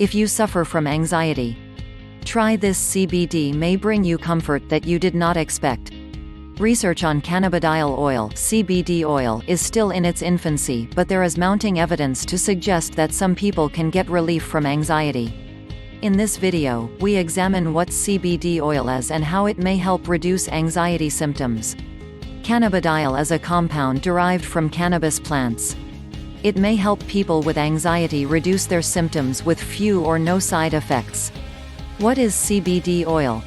If you suffer from anxiety, try this. CBD may bring you comfort that you did not expect. Research on cannabidiol oil (CBD oil) is still in its infancy, but there is mounting evidence to suggest that some people can get relief from anxiety. In this video, we examine what CBD oil is and how it may help reduce anxiety symptoms. Cannabidiol is a compound derived from cannabis plants. It may help people with anxiety reduce their symptoms with few or no side effects. What is CBD oil?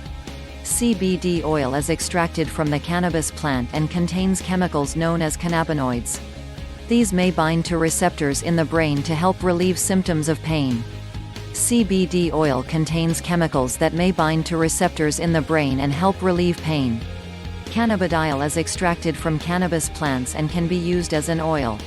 CBD oil is extracted from the cannabis plant and contains chemicals known as cannabinoids. These may bind to receptors in the brain to help relieve symptoms of pain. CBD oil contains chemicals that may bind to receptors in the brain and help relieve pain. Cannabidiol is extracted from cannabis plants and can be used as an oil.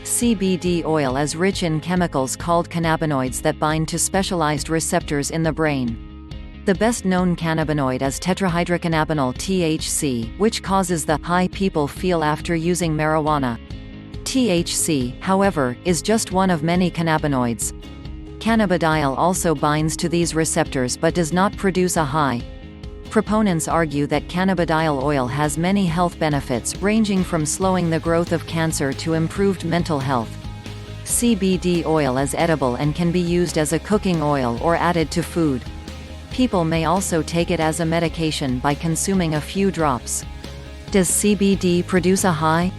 CBD oil is rich in chemicals called cannabinoids that bind to specialized receptors in the brain. The best-known cannabinoid is tetrahydrocannabinol (THC), which causes the high people feel after using marijuana. THC, however, is just one of many cannabinoids. Cannabidiol also binds to these receptors but does not produce a high. Proponents argue that cannabidiol oil has many health benefits, ranging from slowing the growth of cancer to improved mental health. CBD oil is edible and can be used as a cooking oil or added to food. People may also take it as a medication by consuming a few drops. Does CBD produce a high?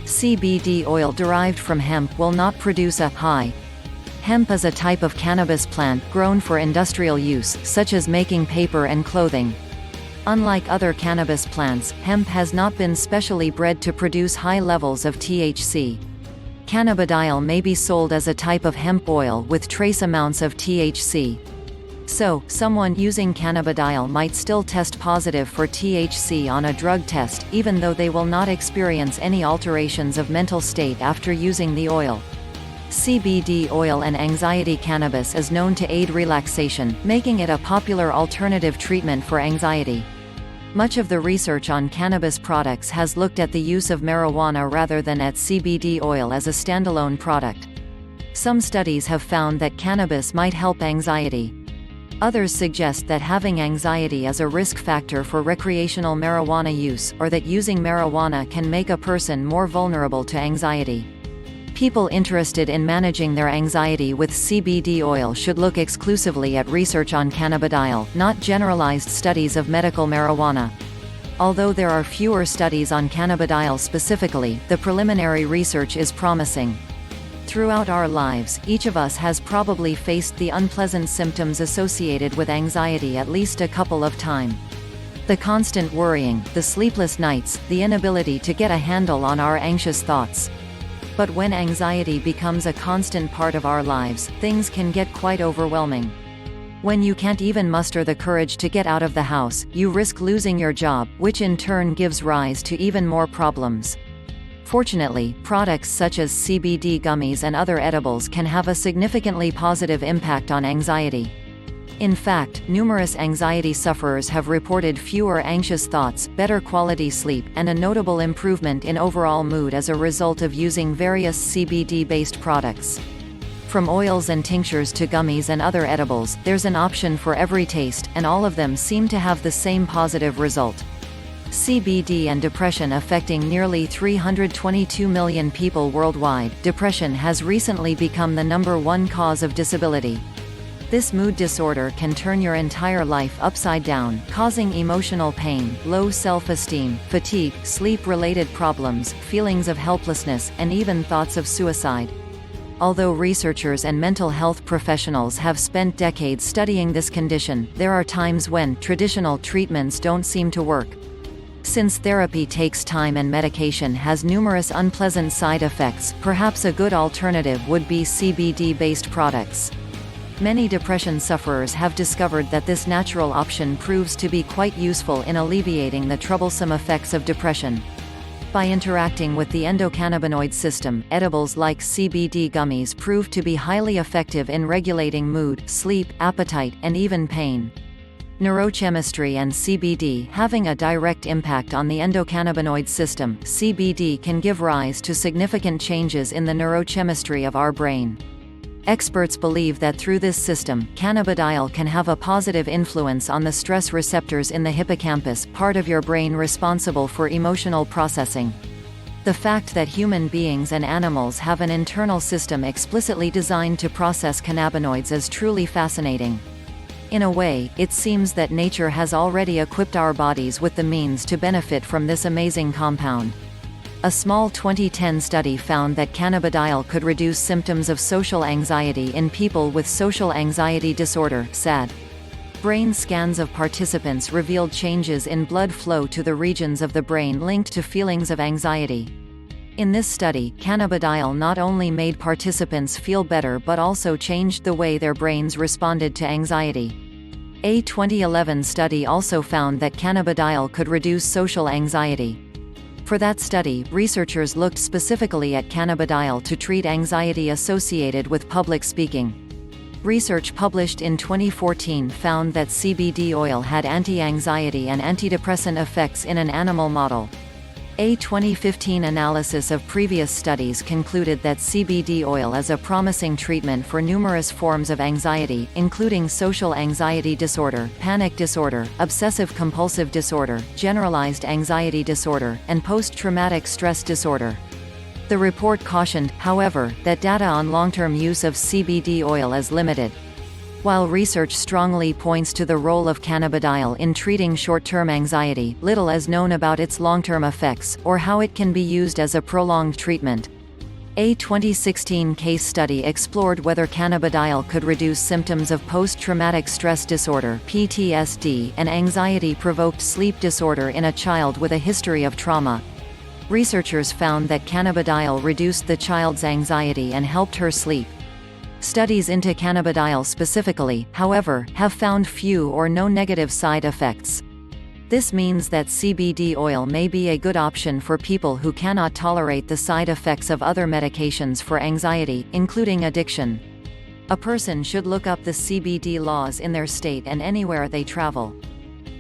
CBD oil derived from hemp will not produce a high. Hemp is a type of cannabis plant grown for industrial use, such as making paper and clothing. Unlike other cannabis plants, hemp has not been specially bred to produce high levels of THC. Cannabidiol may be sold as a type of hemp oil with trace amounts of THC. So, someone using cannabidiol might still test positive for THC on a drug test, even though they will not experience any alterations of mental state after using the oil. CBD oil and anxiety. Cannabis is known to aid relaxation, making it a popular alternative treatment for anxiety. Much of the research on cannabis products has looked at the use of marijuana rather than at CBD oil as a standalone product. Some studies have found that cannabis might help anxiety. Others suggest that having anxiety is a risk factor for recreational marijuana use, or that using marijuana can make a person more vulnerable to anxiety. People interested in managing their anxiety with CBD oil should look exclusively at research on cannabidiol, not generalized studies of medical marijuana. Although there are fewer studies on cannabidiol specifically, the preliminary research is promising. Throughout our lives, each of us has probably faced the unpleasant symptoms associated with anxiety at least a couple of times. The constant worrying, the sleepless nights, the inability to get a handle on our anxious thoughts. But when anxiety becomes a constant part of our lives, things can get quite overwhelming. When you can't even muster the courage to get out of the house, you risk losing your job, which in turn gives rise to even more problems. Fortunately, products such as CBD gummies and other edibles can have a significantly positive impact on anxiety. In fact, numerous anxiety sufferers have reported fewer anxious thoughts, better quality sleep, and a notable improvement in overall mood as a result of using various CBD-based products. From oils and tinctures to gummies and other edibles, there's an option for every taste, and all of them seem to have the same positive result. CBD and depression. Affecting nearly 322 million people worldwide, depression has recently become the #1 cause of disability. This mood disorder can turn your entire life upside down, causing emotional pain, low self-esteem, fatigue, sleep-related problems, feelings of helplessness, and even thoughts of suicide. Although researchers and mental health professionals have spent decades studying this condition, there are times when traditional treatments don't seem to work. Since therapy takes time and medication has numerous unpleasant side effects, perhaps a good alternative would be CBD-based products. Many depression sufferers have discovered that this natural option proves to be quite useful in alleviating the troublesome effects of depression. By interacting with the endocannabinoid system, edibles like CBD gummies prove to be highly effective in regulating mood, sleep, appetite, and even pain. Neurochemistry and CBD having a direct impact on the endocannabinoid system, CBD can give rise to significant changes in the neurochemistry of our brain. Experts believe that through this system, cannabidiol can have a positive influence on the stress receptors in the hippocampus, part of your brain responsible for emotional processing. The fact that human beings and animals have an internal system explicitly designed to process cannabinoids is truly fascinating. In a way, it seems that nature has already equipped our bodies with the means to benefit from this amazing compound. A small 2010 study found that cannabidiol could reduce symptoms of social anxiety in people with social anxiety disorder (SAD). Brain scans of participants revealed changes in blood flow to the regions of the brain linked to feelings of anxiety. In this study, cannabidiol not only made participants feel better but also changed the way their brains responded to anxiety. A 2011 study also found that cannabidiol could reduce social anxiety. For that study, researchers looked specifically at cannabidiol to treat anxiety associated with public speaking. Research published in 2014 found that CBD oil had anti-anxiety and antidepressant effects in an animal model. A 2015 analysis of previous studies concluded that CBD oil is a promising treatment for numerous forms of anxiety, including social anxiety disorder, panic disorder, obsessive-compulsive disorder, generalized anxiety disorder, and post-traumatic stress disorder. The report cautioned, however, that data on long-term use of CBD oil is limited. While research strongly points to the role of cannabidiol in treating short-term anxiety, little is known about its long-term effects, or how it can be used as a prolonged treatment. A 2016 case study explored whether cannabidiol could reduce symptoms of post-traumatic stress disorder (PTSD) and anxiety-provoked sleep disorder in a child with a history of trauma. Researchers found that cannabidiol reduced the child's anxiety and helped her sleep. Studies into cannabidiol specifically, however, have found few or no negative side effects. This means that CBD oil may be a good option for people who cannot tolerate the side effects of other medications for anxiety, including addiction. A person should look up the CBD laws in their state and anywhere they travel.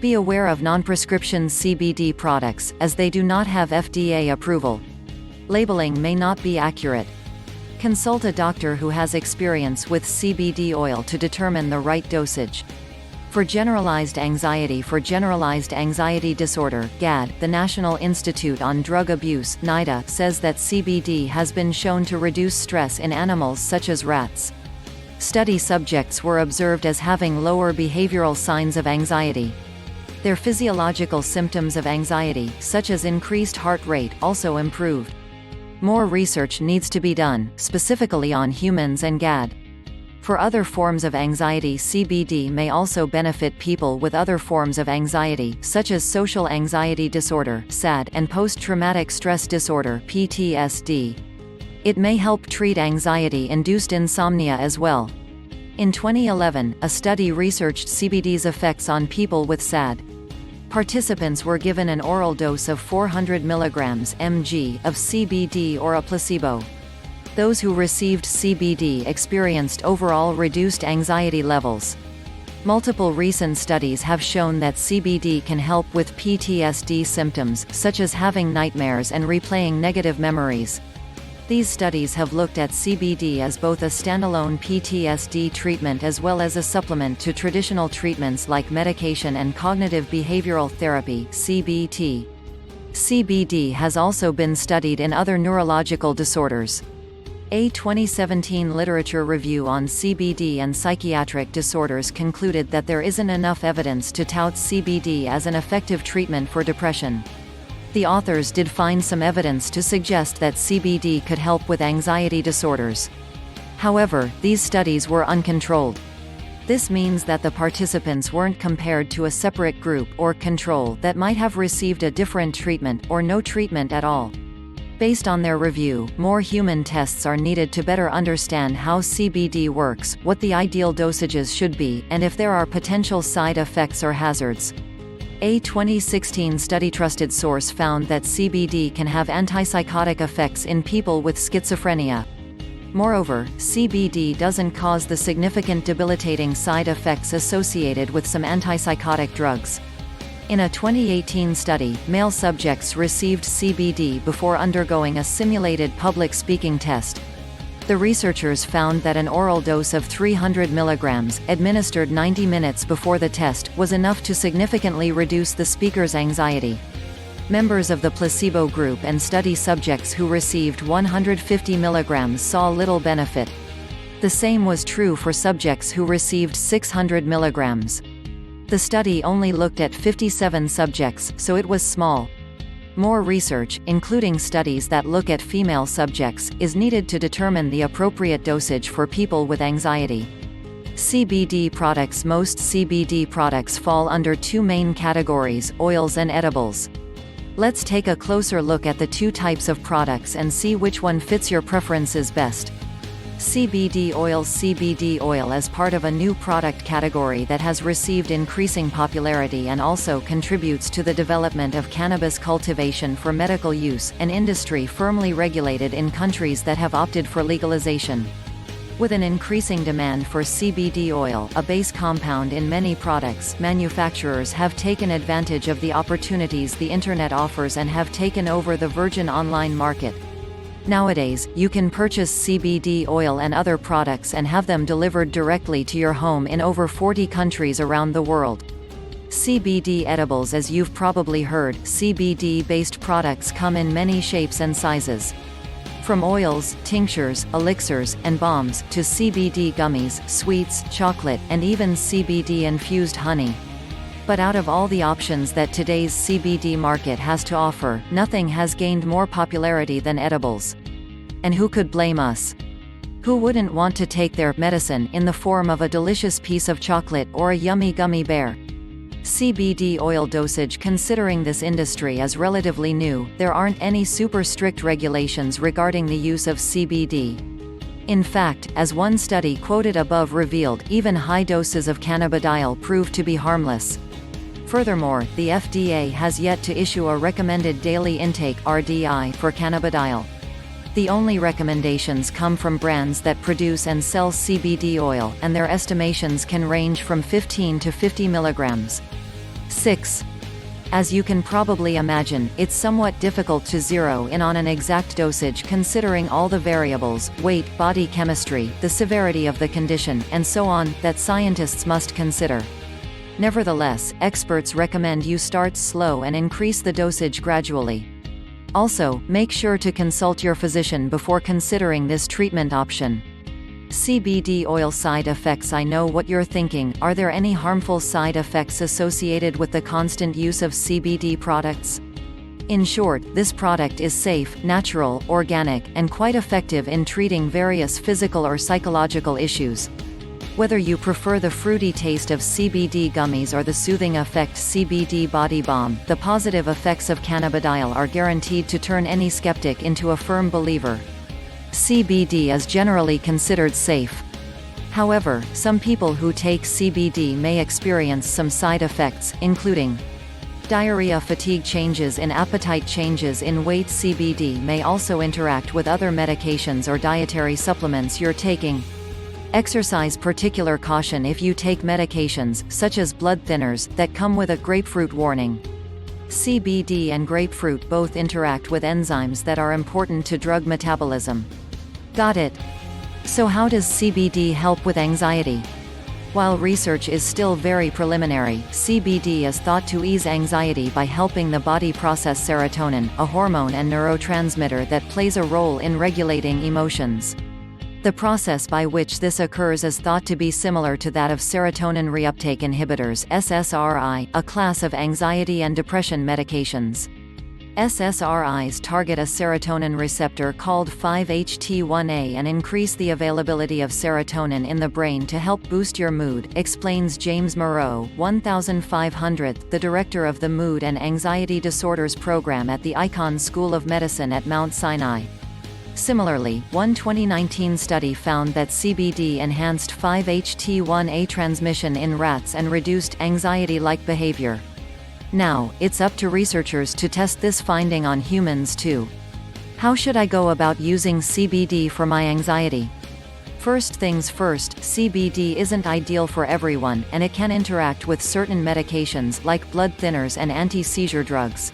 Be aware of non-prescription CBD products, as they do not have FDA approval. Labeling may not be accurate. Consult a doctor who has experience with CBD oil to determine the right dosage. For generalized anxiety disorder (GAD), the National Institute on Drug Abuse (NIDA) says that CBD has been shown to reduce stress in animals such as rats. Study subjects were observed as having lower behavioral signs of anxiety. Their physiological symptoms of anxiety, such as increased heart rate, also improved. More research needs to be done, specifically on humans and GAD. For other forms of anxiety, CBD may also benefit people with other forms of anxiety, such as social anxiety disorder (SAD) and post-traumatic stress disorder (PTSD). It may help treat anxiety-induced insomnia as well. In 2011, a study researched CBD's effects on people with SAD. Participants were given an oral dose of 400 mg/mg of CBD or a placebo. Those who received CBD experienced overall reduced anxiety levels. Multiple recent studies have shown that CBD can help with PTSD symptoms, such as having nightmares and replaying negative memories. These studies have looked at CBD as both a standalone PTSD treatment as well as a supplement to traditional treatments like medication and cognitive behavioral therapy (CBT). CBD has also been studied in other neurological disorders. A 2017 literature review on CBD and psychiatric disorders concluded that there isn't enough evidence to tout CBD as an effective treatment for depression. The authors did find some evidence to suggest that CBD could help with anxiety disorders. However, these studies were uncontrolled. This means that the participants weren't compared to a separate group or control that might have received a different treatment or no treatment at all. Based on their review, more human tests are needed to better understand how CBD works, what the ideal dosages should be, and if there are potential side effects or hazards. A 2016 study trusted source found that CBD can have antipsychotic effects in people with schizophrenia. Moreover, CBD doesn't cause the significant debilitating side effects associated with some antipsychotic drugs. In a 2018 study, male subjects received CBD before undergoing a simulated public speaking test. The researchers found that an oral dose of 300 mg, administered 90 minutes before the test, was enough to significantly reduce the speaker's anxiety. Members of the placebo group and study subjects who received 150 mg saw little benefit. The same was true for subjects who received 600 mg. The study only looked at 57 subjects, so it was small. More research, including studies that look at female subjects, is needed to determine the appropriate dosage for people with anxiety. CBD products. Most CBD products fall under two main categories: oils and edibles. Let's take a closer look at the two types of products and see which one fits your preferences best. CBD oil. CBD oil is part of a new product category that has received increasing popularity and also contributes to the development of cannabis cultivation for medical use, an industry firmly regulated in countries that have opted for legalization. With an increasing demand for CBD oil, a base compound in many products, manufacturers have taken advantage of the opportunities the Internet offers and have taken over the virgin online market. Nowadays, you can purchase CBD oil and other products and have them delivered directly to your home in over 40 countries around the world. CBD edibles. As you've probably heard, CBD-based products come in many shapes and sizes. From oils, tinctures, elixirs, and balms, to CBD gummies, sweets, chocolate, and even CBD-infused honey. But out of all the options that today's CBD market has to offer, nothing has gained more popularity than edibles. And who could blame us? Who wouldn't want to take their medicine in the form of a delicious piece of chocolate or a yummy gummy bear? CBD oil dosage. Considering this industry is relatively new, there aren't any super strict regulations regarding the use of CBD. In fact, as one study quoted above revealed, even high doses of cannabidiol prove to be harmless. Furthermore, the FDA has yet to issue a recommended daily intake (RDI) for cannabidiol. The only recommendations come from brands that produce and sell CBD oil, and their estimations can range from 15 to 50 mg. 6. As you can probably imagine, it's somewhat difficult to zero in on an exact dosage considering all the variables, weight, body chemistry, the severity of the condition, and so on, that scientists must consider. Nevertheless, experts recommend you start slow and increase the dosage gradually. Also, make sure to consult your physician before considering this treatment option. CBD oil side effects. I know what you're thinking. Are there any harmful side effects associated with the constant use of CBD products? In short, this product is safe, natural, organic, and quite effective in treating various physical or psychological issues. Whether you prefer the fruity taste of CBD gummies or the soothing effect CBD body balm, the positive effects of cannabidiol are guaranteed to turn any skeptic into a firm believer. CBD is generally considered safe. However, some people who take CBD may experience some side effects, including diarrhea, fatigue, changes in appetite, changes in weight. CBD may also interact with other medications or dietary supplements you're taking. Exercise particular caution if you take medications, such as blood thinners, that come with a grapefruit warning. CBD and grapefruit both interact with enzymes that are important to drug metabolism. Got it? So how does CBD help with anxiety? While research is still very preliminary, CBD is thought to ease anxiety by helping the body process serotonin, a hormone and neurotransmitter that plays a role in regulating emotions. The process by which this occurs is thought to be similar to that of serotonin reuptake inhibitors (SSRI), a class of anxiety and depression medications. SSRIs target a serotonin receptor called 5-HT1A and increase the availability of serotonin in the brain to help boost your mood, explains James Moreau, 1500th, the director of the Mood and Anxiety Disorders Program at the Icahn School of Medicine at Mount Sinai. Similarly, one 2019 study found that CBD enhanced 5-HT1A transmission in rats and reduced anxiety-like behavior. Now, it's up to researchers to test this finding on humans too. How should I go about using CBD for my anxiety? First things first, CBD isn't ideal for everyone, and it can interact with certain medications like blood thinners and anti-seizure drugs.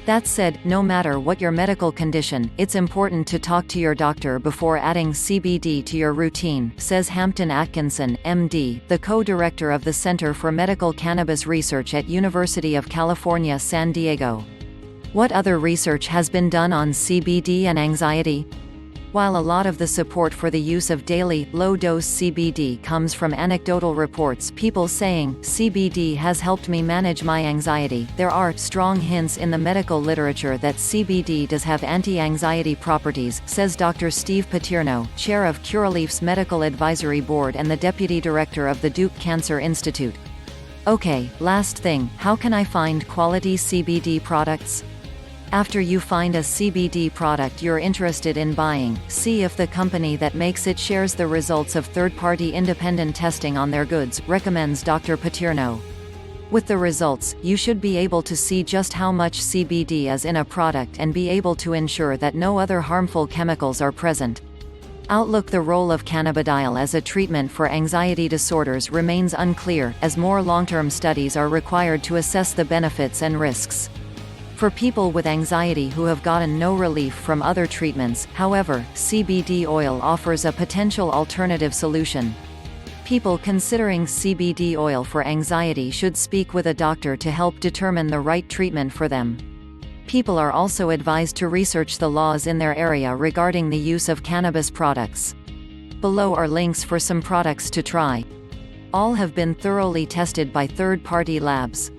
That said, no matter what your medical condition, it's important to talk to your doctor before adding CBD to your routine, says Hampton Atkinson, MD, the co-director of the Center for Medical Cannabis Research at University of California, San Diego. What other research has been done on CBD and anxiety? While a lot of the support for the use of daily, low-dose CBD comes from anecdotal reports, people saying, "CBD has helped me manage my anxiety," there are strong hints in the medical literature that CBD does have anti-anxiety properties, says Dr. Steve Paterno, chair of Curaleaf's Medical Advisory Board and the deputy director of the Duke Cancer Institute. Okay, last thing, how can I find quality CBD products? After you find a CBD product you're interested in buying, see if the company that makes it shares the results of third-party independent testing on their goods, recommends Dr. Paterno. With the results, you should be able to see just how much CBD is in a product and be able to ensure that no other harmful chemicals are present. Outlook: the role of cannabidiol as a treatment for anxiety disorders remains unclear, as more long-term studies are required to assess the benefits and risks. For people with anxiety who have gotten no relief from other treatments, however, CBD oil offers a potential alternative solution. People considering CBD oil for anxiety should speak with a doctor to help determine the right treatment for them. People are also advised to research the laws in their area regarding the use of cannabis products. Below are links for some products to try. All have been thoroughly tested by third-party labs.